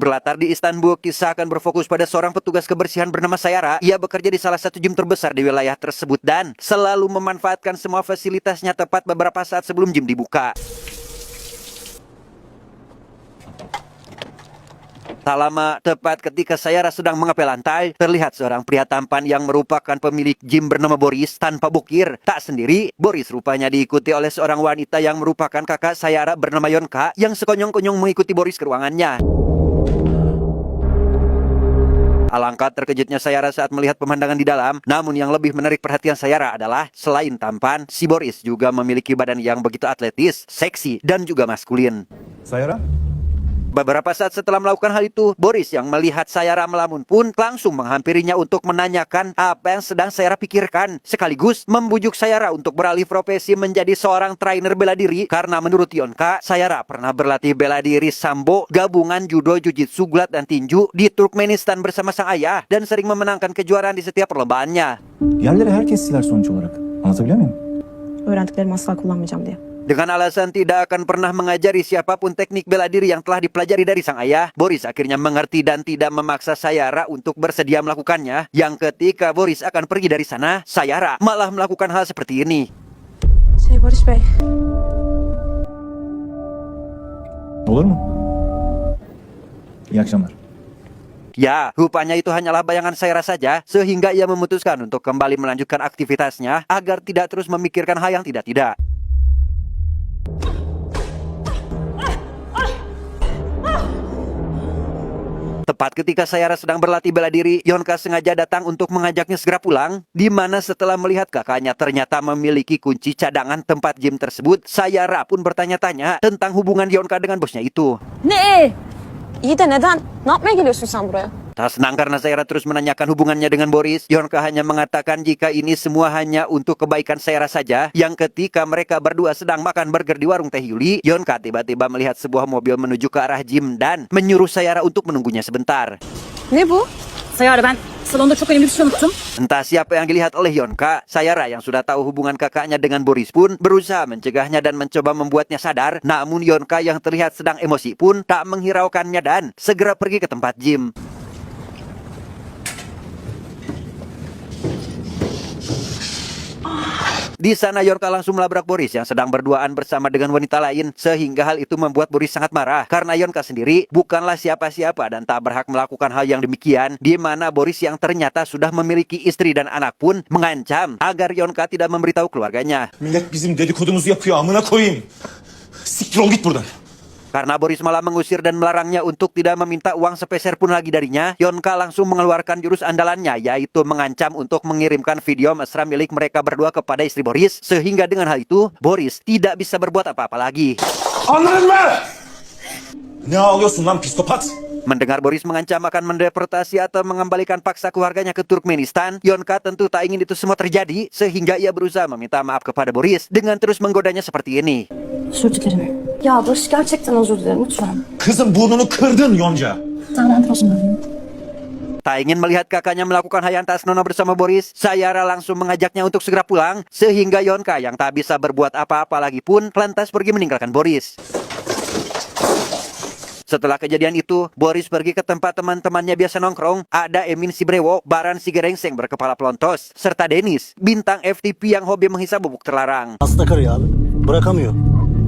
Berlatar di Istanbul, kisah akan berfokus pada seorang petugas kebersihan bernama Sayara. Ia bekerja di salah satu gym terbesar di wilayah tersebut dan selalu memanfaatkan semua fasilitasnya tepat beberapa saat sebelum gym dibuka. Tak lama, tepat ketika Sayara sedang mengepel lantai, terlihat seorang pria tampan yang merupakan pemilik gym bernama Boris tanpa bukir. Tak sendiri, Boris rupanya diikuti oleh seorang wanita yang merupakan kakak Sayara bernama Yonka yang sekonyong-konyong mengikuti Boris ke ruangannya. Alangkah terkejutnya Sayara saat melihat pemandangan di dalam. Namun yang lebih menarik perhatian Sayara adalah selain tampan, si Boris juga memiliki badan yang begitu atletis, seksi, dan juga maskulin. Sayara? Beberapa saat setelah melakukan hal itu, Boris yang melihat Sayara melamun pun langsung menghampirinya untuk menanyakan apa yang sedang Sayara pikirkan, sekaligus membujuk Sayara untuk beralih profesi menjadi seorang trainer bela diri karena menurut Yonka, Sayara pernah berlatih bela diri sambo, gabungan judo, jujitsu, gulat, dan tinju di Turkmenistan bersama sang ayah dan sering memenangkan kejuaraan di setiap perlombaannya. Yerleri herkes siler sonuç olarak. Anlatabiliyor muyum? Öğrendiklerimi asla kullanmayacağım diye. Dengan alasan tidak akan pernah mengajari siapapun teknik bela diri yang telah dipelajari dari sang ayah, Boris akhirnya mengerti dan tidak memaksa Sayara untuk bersedia melakukannya. Yang ketika Boris akan pergi dari sana, Sayara malah melakukan hal seperti ini. Barış Bey. Olur mu? İyi akşamlar. Ya, rupanya itu hanyalah bayangan Sayara saja, sehingga ia memutuskan untuk kembali melanjutkan aktivitasnya agar tidak terus memikirkan hal yang tidak-tidak. Tepat ketika Sayara sedang berlatih bela diri, Yonka sengaja datang untuk mengajaknya segera pulang, di mana setelah melihat kakaknya ternyata memiliki kunci cadangan tempat gym tersebut, Sayara pun bertanya-tanya tentang hubungan Yonka dengan bosnya itu. Ne? İyi de neden? Ne yapmaya geliyorsun sen buraya? Tak senang karena Sayara terus menanyakan hubungannya dengan Boris, Yonka hanya mengatakan jika ini semua hanya untuk kebaikan Sayara saja. Yang ketika mereka berdua sedang makan burger di warung Teh Yuli, Yonka tiba-tiba melihat sebuah mobil menuju ke arah gym dan menyuruh Sayara untuk menunggunya sebentar. Ne bu? Sayara, ben salonda çok önemli bir şey unuttum. Entah siapa yang dilihat oleh Yonka, Sayara yang sudah tahu hubungan kakaknya dengan Boris pun berusaha mencegahnya dan mencoba membuatnya sadar. Namun Yonka yang terlihat sedang emosi pun tak menghiraukannya dan segera pergi ke tempat gym. Di sana Yonka langsung melabrak Boris yang sedang berduaan bersama dengan wanita lain, sehingga hal itu membuat Boris sangat marah karena Yonka sendiri bukanlah siapa-siapa dan tak berhak melakukan hal yang demikian, di mana Boris yang ternyata sudah memiliki istri dan anak pun mengancam agar Yonka tidak memberitahu keluarganya. Millet bizim dedikodumuzu yapıyor, amına koyayım. Siktir ol git buradan. Karena Boris malah mengusir dan melarangnya untuk tidak meminta uang sepeser pun lagi darinya, Yonka langsung mengeluarkan jurus andalannya, yaitu mengancam untuk mengirimkan video mesra milik mereka berdua kepada istri Boris, sehingga dengan hal itu, Boris tidak bisa berbuat apa-apa lagi. Anladın mı? Ne ağlıyorsun lan psikopat? Mendengar Boris mengancam akan mendeportasi atau mengembalikan paksa keluarganya ke Turkmenistan, Yonka tentu tak ingin itu semua terjadi, sehingga ia berusaha meminta maaf kepada Boris dengan terus menggodanya seperti ini. Özür dilerim. Ya Barış gerçekten özür dilerim lütfen. Kızım burnunu kırdın Yonca. Tamam özür. Tak ingin melihat kakaknya melakukan hal yang tak senonoh bersama Boris, Sayara langsung mengajaknya untuk segera pulang, sehingga Yonka yang tak bisa berbuat apa-apa lagi pun lantas pergi meninggalkan Boris. Setelah kejadian itu, Boris pergi ke tempat teman-temannya biasa nongkrong. Ada Emin Sibrewo, Baran Sigerengseng berkepala pelontos, serta Denis, bintang FTP yang hobi menghisap bubuk terlarang. Hasta karı abi. Bırakamıyor.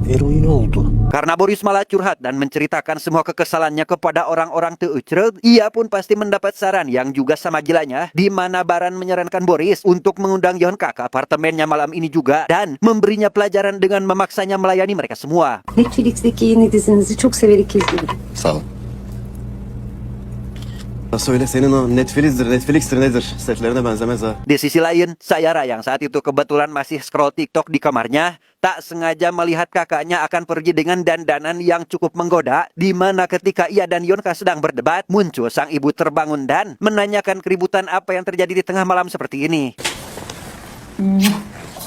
Eroin oldu. Karena Boris malah curhat dan menceritakan semua kekesalannya kepada orang-orang teucreud, ia pun pasti mendapat saran yang juga sama gilanya, di mana Baran menyarankan Boris untuk mengundang Yonka ke apartemennya malam ini juga dan memberinya pelajaran dengan memaksanya melayani mereka semua. Netflix'teki yeni dizinizi çok severek izledim. Sağ ol. Söyle senin o Netflix'tir nedir? Setlerine benzemez ha. Di sisi lain, Sayara yang saat itu kebetulan masih scroll TikTok di kamarnya, tak sengaja melihat kakaknya akan pergi dengan dandanan yang cukup menggoda, di mana ketika ia dan Yonka sedang berdebat, muncul sang ibu terbangun dan menanyakan keributan apa yang terjadi di tengah malam seperti ini.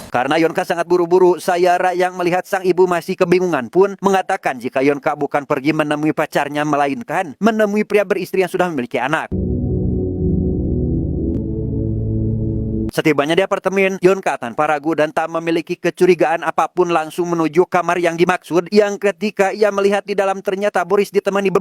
Karena Yonka sangat buru-buru, Sayara yang melihat sang ibu masih kebingungan pun mengatakan jika Yonka bukan pergi menemui pacarnya, melainkan menemui pria beristri yang sudah memiliki anak. Setibanya di apartemen, Yonka tanpa ragu dan tak memiliki kecurigaan apapun langsung menuju kamar yang dimaksud, yang ketika ia melihat di dalam ternyata Boris ditemani